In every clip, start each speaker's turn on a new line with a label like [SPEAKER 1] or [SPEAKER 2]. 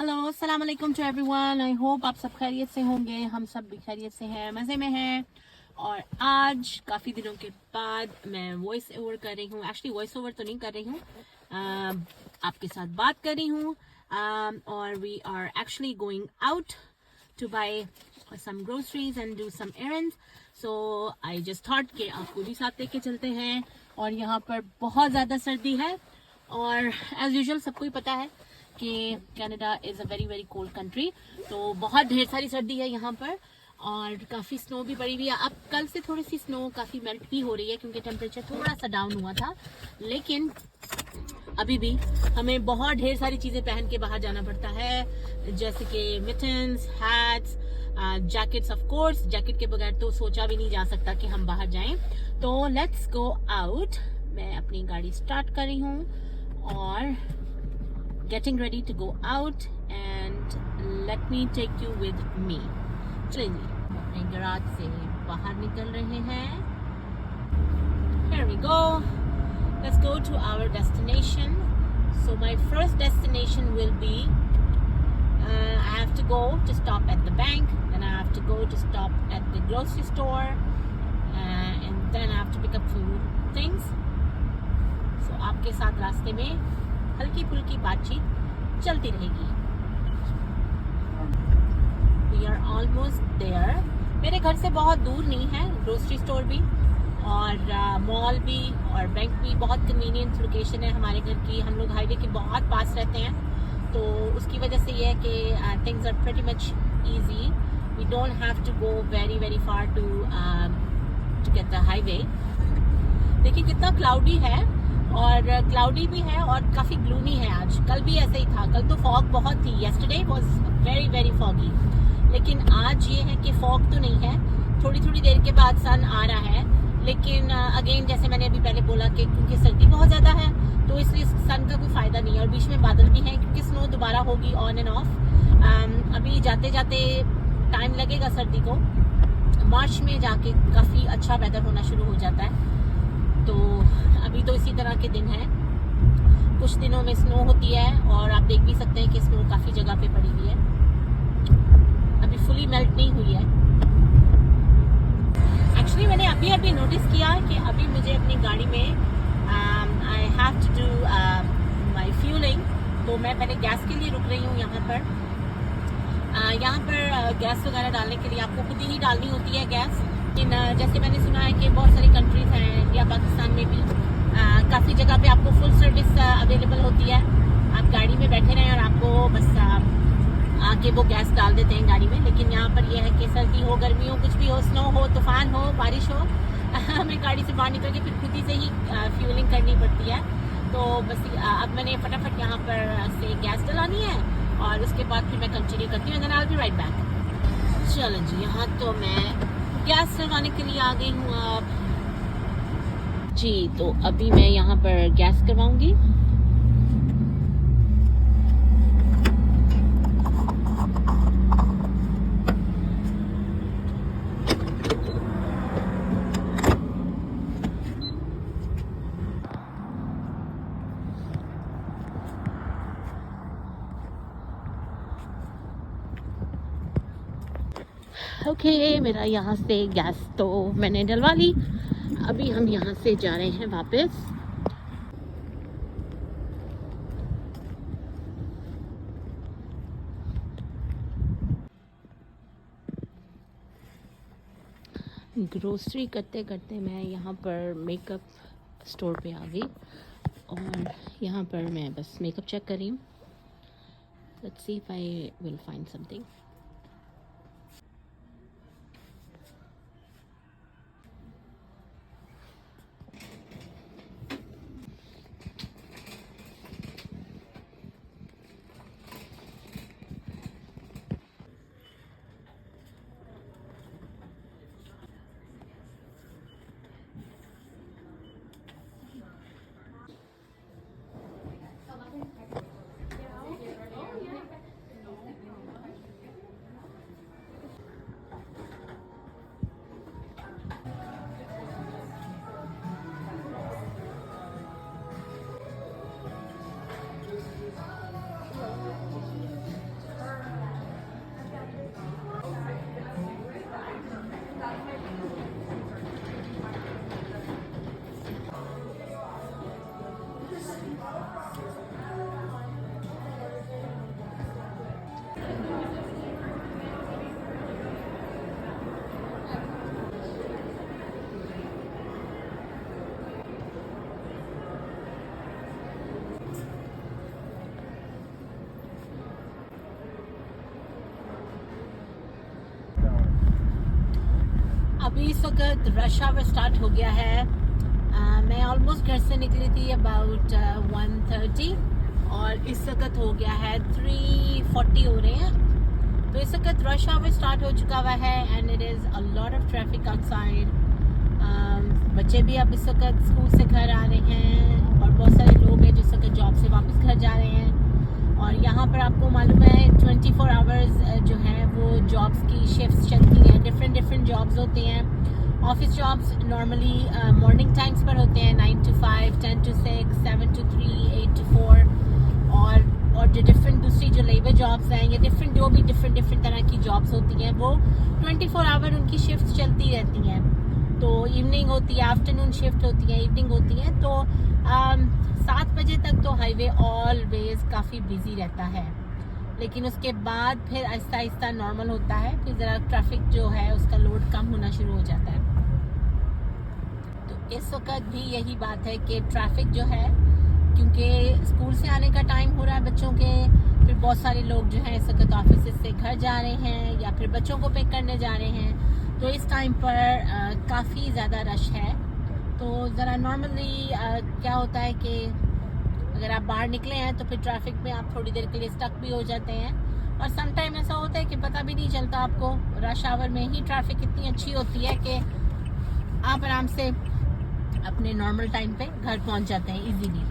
[SPEAKER 1] Hello अस्सलाम वालेकुम to everyone. I hope आप सब खैरियत से होंगे। हम सब भी खैरियत से हैं, मज़े में हैं। और आज काफ़ी दिनों के बाद मैं वॉइस ओवर कर रही हूँ। एक्चुअली वॉइस ओवर तो नहीं कर रही हूँ, आपके साथ बात कर रही हूँ। और we are actually going out to buy some groceries and do some errands. So I just thought कि आपको भी साथ लेके चलते हैं। और यहाँ पर बहुत ज़्यादा सर्दी है और एज यूजुअल सबको ही पता है कि Canada is a very very cold country. तो बहुत ढेर सारी सर्दी है यहाँ पर और काफ़ी स्नो भी पड़ी हुई है। अब कल से थोड़ी सी स्नो काफ़ी मेल्ट भी हो रही है क्योंकि टेम्परेचर थोड़ा सा डाउन हुआ था, लेकिन अभी भी हमें बहुत ढेर सारी चीजें पहन के बाहर जाना पड़ता है, जैसे कि mittens, hats, jackets. Of course jacket के बगैर तो सोचा भी नहीं जा सकता कि हम बाहर जाएं। तो लेट्स गो आउट। मैं अपनी गाड़ी स्टार्ट कर रही हूँ और getting ready to go out and let me take you with me. चलिए अपने गैराज से बाहर निकल रहे हैं। Here we go. Let's go to our destination. So my first destination will be I have to go to stop at the bank, then I have to go to stop at the grocery store, and then I have to pick up few things. So आपके साथ रास्ते में हल्की फुल्की बातचीत चलती रहेगी। We are almost there. मेरे घर से बहुत दूर नहीं है ग्रोसरी स्टोर भी और मॉल भी और बैंक भी। बहुत कन्वीनियंट लोकेशन है हमारे घर की। हम लोग हाईवे के बहुत पास रहते हैं, तो उसकी वजह से ये है कि things are pretty much easy. We don't have to go very very far to get the highway. देखिए कितना क्लाउडी है, और क्लाउडी भी है और काफ़ी ग्लूमी है आज। कल भी ऐसे ही था, कल तो फॉग बहुत थी। Yesterday was very very foggy, लेकिन आज ये है कि फॉग तो नहीं है। थोड़ी थोड़ी देर के बाद सन आ रहा है, लेकिन अगेन जैसे मैंने अभी पहले बोला कि क्योंकि सर्दी बहुत ज़्यादा है तो इसलिए सन का कोई फ़ायदा नहीं है। और बीच में बादल भी हैं क्योंकि स्नो दोबारा होगी ऑन एंड ऑफ। अभी जाते जाते टाइम लगेगा सर्दी को। मार्च में जाके काफ़ी अच्छा वेदर होना शुरू हो जाता है। तो अभी तो इसी तरह के दिन हैं। कुछ दिनों में स्नो होती है और आप देख भी सकते हैं कि स्नो काफ़ी जगह पे पड़ी हुई है, अभी फुली मेल्ट नहीं हुई है। एक्चुअली मैंने अभी नोटिस किया कि अभी मुझे अपनी गाड़ी में I have to do my fuelling. तो मैं पहले गैस के लिए रुक रही हूँ यहाँ पर। गैस वगैरह डालने के लिए आपको खुद ही डालनी होती है गैस। लेकिन जैसे मैंने सुना है कि बहुत सारी कंट्रीज हैं, इंडिया पाकिस्तान में भी काफ़ी जगह पे आपको फुल सर्विस अवेलेबल होती है। आप गाड़ी में बैठे रहें और आपको बस आके वो गैस डाल देते हैं गाड़ी में। लेकिन यहाँ पर यह है कि सर्दी हो, गर्मी हो, कुछ भी हो, स्नो हो, तूफान हो, बारिश हो, हमें गाड़ी से बाहर निकल के फिर खुद ही से ही फ्यूलिंग करनी पड़ती है। तो बस अब मैंने फटाफट यहाँ पर से गैस डलानी है और उसके बाद फिर मैं कंटिन्यू करती हूँ। Then I will be right back. चलो जी, यहाँ तो मैं गैस डलवाने के लिए आ गई हूँ अब जी। तो अभी मैं यहाँ पर गैस करवाऊंगी। ओके मेरा यहाँ से गैस तो मैंने डलवा ली। अभी हम यहाँ से जा रहे हैं वापस। ग्रोसरी करते करते मैं यहाँ पर मेकअप स्टोर पे आ गई और यहाँ पर मैं बस मेकअप चेक कर रही हूँ। Let's see if I will find something. अभी इस वक्त रश आवर स्टार्ट हो गया है। मैं ऑलमोस्ट घर से निकली थी अबाउट 1:30 और इस वक्त हो गया है 3:40 हो रहे हैं। तो इस वक्त रश आवर स्टार्ट हो चुका हुआ है and it is a lot of traffic outside. बच्चे भी अब इस वक्त स्कूल से घर आ रहे हैं और बहुत सारे लोग हैं जिस वक्त जॉब से वापस घर जा रहे हैं। और यहाँ पर आपको मालूम है 24 आवर्स जो है वो जॉब्स की शिफ्ट्स चलती हैं। डिफरेंट जॉब्स होती हैं। Office jobs normally morning times पर होते हैं 9 to 5, 10 to 6, 7 to 3, 8 to 4। और जो डिफरेंट दूसरी जो लेबर जॉब्स हैं या जो भी डिफरेंट तरह की जॉब्स होती हैं वो 24 आवर उनकी शिफ्ट्स चलती रहती हैं। तो इवनिंग होती है, आफ्टरनून शिफ्ट होती है, इवनिंग होती है। तो 7 बजे तक तो हाईवे ऑलवेज काफ़ी बिजी रहता है, लेकिन उसके बाद फिर आहिस्ता आहिस्ता नॉर्मल होता है। फिर ज़रा ट्रैफिक जो है उसका लोड कम होना शुरू हो जाता है। तो इस वक्त भी यही बात है कि ट्रैफिक जो है, क्योंकि स्कूल से आने का टाइम हो रहा है बच्चों के, फिर बहुत सारे लोग जो हैं इस वक्त ऑफिस से घर जा रहे हैं या फिर बच्चों को पिक करने जा रहे हैं। तो इस टाइम पर काफ़ी ज़्यादा रश है। तो ज़रा नॉर्मली क्या होता है कि अगर आप बाहर निकले हैं तो फिर ट्रैफिक में आप थोड़ी देर के लिए स्टक भी हो जाते हैं। और सम टाइम ऐसा होता है कि पता भी नहीं चलता आपको। रश आवर में ही ट्रैफिक इतनी अच्छी होती है कि आप आराम से अपने नॉर्मल टाइम पे घर पहुंच जाते हैं इजीली।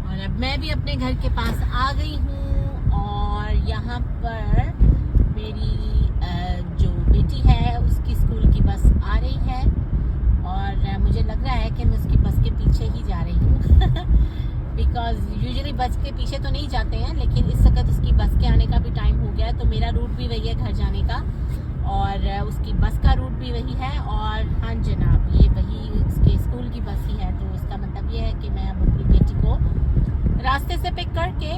[SPEAKER 1] और अब मैं भी अपने घर के पास आ गई हूँ और यहाँ पर मेरी जो बेटी है उसकी स्कूल की बस आ रही है और मुझे लग रहा है कि मैं उसकी बस के पीछे ही जा रही हूँ बिकॉज यूजुअली बस के पीछे तो नहीं जाते हैं, लेकिन इस वक्त उसकी बस के आने का भी टाइम हो गया है। तो मेरा रूट भी वही है घर जाने का और उसकी बस का रूट भी वही है। और हाँ जनाब, ये वही उसके स्कूल की बस ही है। तो इसका मतलब ये है कि मैं अब अपनी बेटी को रास्ते से पिक करके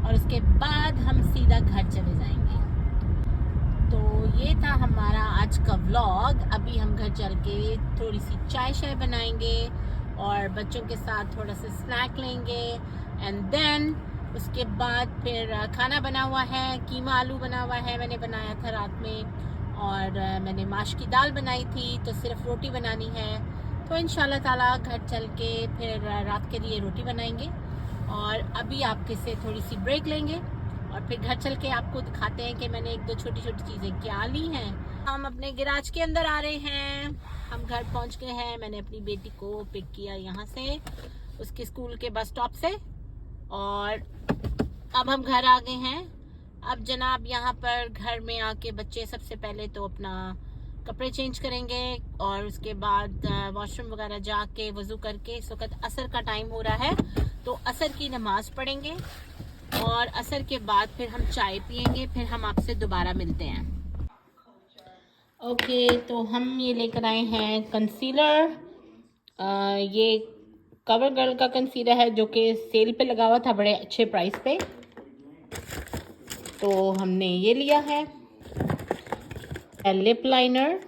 [SPEAKER 1] और उसके बाद हम सीधा घर चले जाएंगे। तो ये था हमारा आज का व्लॉग। अभी हम घर चल के थोड़ी सी चाय बनाएंगे और बच्चों के साथ थोड़ा सा स्नैक लेंगे एंड देन उसके बाद फिर खाना बना हुआ है, कीमा आलू बना हुआ है, मैंने बनाया था रात में। और मैंने माश की दाल बनाई थी, तो सिर्फ रोटी बनानी है। तो इंशाल्लाह ताला घर चल के फिर रात के लिए रोटी बनाएंगे। और अभी आपके से थोड़ी सी ब्रेक लेंगे और फिर घर चल के आपको दिखाते हैं कि मैंने 1-2 छोटी चीज़ें क्या ली हैं। हम अपने गैराज के अंदर आ रहे हैं। हम घर पहुंच गए हैं। मैंने अपनी बेटी को पिक किया यहाँ से उसके स्कूल के बस स्टॉप से और अब हम घर आ गए हैं। अब जनाब यहाँ पर घर में आके बच्चे सबसे पहले तो अपना कपड़े चेंज करेंगे और उसके बाद वॉशरूम वगैरह जाके वज़ू करके, इस वक्त असर का टाइम हो रहा है तो असर की नमाज पढ़ेंगे और असर के बाद फिर हम चाय पियेंगे। फिर हम आपसे दोबारा मिलते हैं। ओके, तो हम ये लेकर आए हैं कंसीलर। ये कवर गर्ल का कंसीलर है जो कि सेल पे लगा हुआ था बड़े अच्छे प्राइस पे, तो हमने ये लिया है। लिप लाइनर,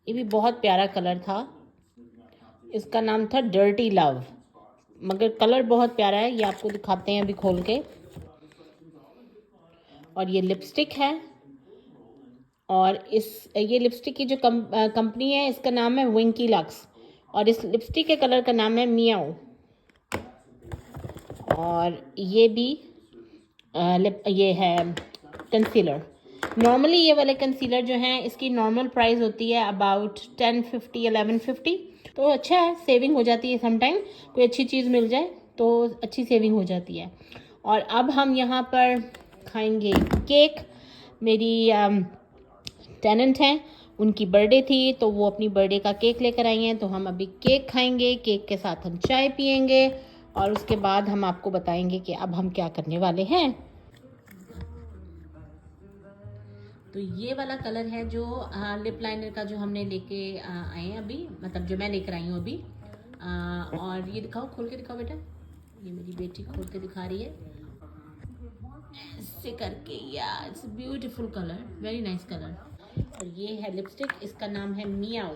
[SPEAKER 1] ये भी बहुत प्यारा कलर था। इसका नाम था डर्टी लव, मगर कलर बहुत प्यारा है। ये आपको दिखाते हैं अभी खोल के। और ये लिपस्टिक है और ये लिपस्टिक की जो कंपनी है इसका नाम है विंकी लक्स और इस लिपस्टिक के कलर का नाम है मियाओ। और ये भी ये है कंसीलर। नॉर्मली ये वाले कंसीलर जो हैं इसकी नॉर्मल प्राइस होती है अबाउट 1050 1150। तो अच्छा है, सेविंग हो जाती है। समटाइम कोई अच्छी चीज़ मिल जाए तो अच्छी सेविंग हो जाती है। और अब हम यहाँ पर खाएंगे केक। मेरी टेनेंट हैं, उनकी बर्थडे थी तो वो अपनी बर्थडे का केक लेकर आई हैं। तो हम अभी केक खाएंगे, केक के साथ हम चाय पियेंगे और उसके बाद हम आपको बताएंगे कि अब हम क्या करने वाले हैं। तो ये वाला कलर है जो लिप लाइनर का जो हमने लेके आए हैं अभी, मतलब जो मैं लेकर आई हूँ अभी। और ये दिखाओ, खोल के दिखाओ बेटा। ये मेरी बेटी खोल के दिखा रही है ऐसे करके। या it's beautiful colour, very nice colour. और ये है लिपस्टिक, इसका नाम है मियाओ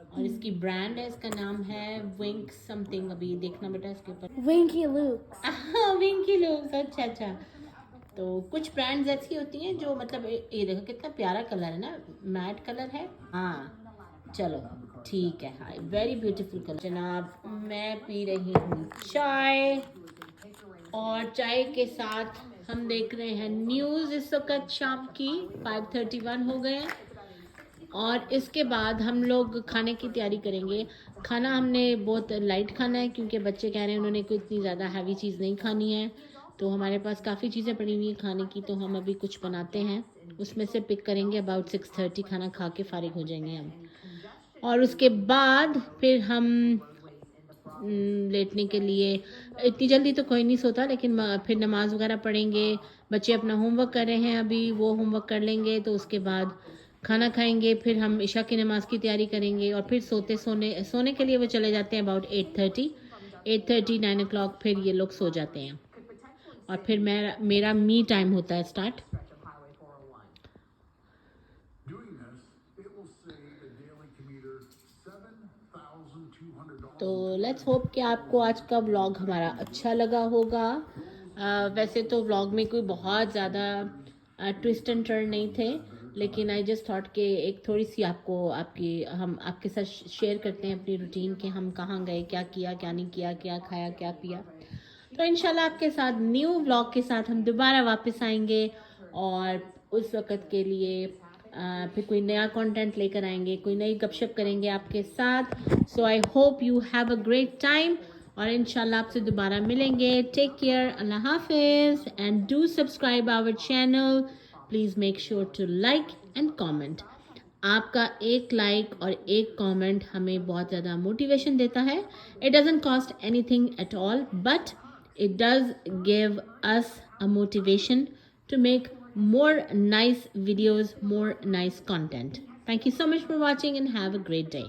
[SPEAKER 1] और इसकी ब्रांड है, इसका नाम है विंक समथिंग। अभी देखना बेटा इसके ऊपर,
[SPEAKER 2] Winky Luke.
[SPEAKER 1] विंकी लुक्स। अच्छा। तो कुछ ब्रांड्स ऐसी होती हैं जो मतलब ये देखो कितना प्यारा कलर है ना, मैट कलर है। हाँ चलो ठीक है, हाँ वेरी ब्यूटीफुल कलर। जनाब मैं पी रही हूँ चाय, और चाय के साथ हम देख रहे हैं न्यूज़। इस वक्त शाम की 5:31 हो गए हैं, और इसके बाद हम लोग खाने की तैयारी करेंगे। खाना हमने बहुत लाइट खाना है क्योंकि बच्चे कह रहे हैं उन्होंने कोई इतनी ज़्यादा हैवी चीज़ नहीं खानी है, तो हमारे पास काफ़ी चीज़ें पड़ी हुई हैं खाने की, तो हम अभी कुछ बनाते हैं, उसमें से पिक करेंगे। अबाउट 6:30 खाना खा के फारिग हो जाएंगे हम, और उसके बाद फिर हम लेटने के लिए, इतनी जल्दी तो कोई नहीं सोता, लेकिन फिर नमाज वगैरह पढ़ेंगे। बच्चे अपना होमवर्क कर रहे हैं अभी, वो होमवर्क कर लेंगे, तो उसके बाद खाना खाएंगे, फिर हम इशा की नमाज़ की तैयारी करेंगे, और फिर सोने के लिए वो चले जाते हैं अबाउट 8:30 9 o'clock, फिर ये लोग सो जाते हैं, और फिर मेरा मी टाइम होता है स्टार्ट। तो लेट्स होप कि आपको आज का व्लॉग हमारा अच्छा लगा होगा। वैसे तो व्लॉग में कोई बहुत ज़्यादा ट्विस्ट एंड टर्न नहीं थे, लेकिन आई जस्ट थॉट कि एक थोड़ी सी हम आपके साथ शेयर करते हैं अपनी रूटीन, कि हम कहाँ गए, क्या किया क्या नहीं किया, क्या खाया क्या पिया। तो इंशाल्लाह आपके साथ न्यू व्लॉग के साथ हम दोबारा वापस आएंगे, और उस वक़्त के लिए फिर कोई नया कंटेंट लेकर आएंगे, कोई नई गपशप करेंगे आपके साथ। So I hope you have a great time, और इंशाल्लाह आपसे दोबारा मिलेंगे। टेक केयर, अल्लाह हाफिज़, and do subscribe our channel. Please make sure to like and comment. आपका एक लाइक और एक कमेंट हमें बहुत ज़्यादा मोटिवेशन देता है। It doesn't cost anything at all, but it does give us a motivation to make more nice videos, more nice content. Thank you so much for watching, and have a great day.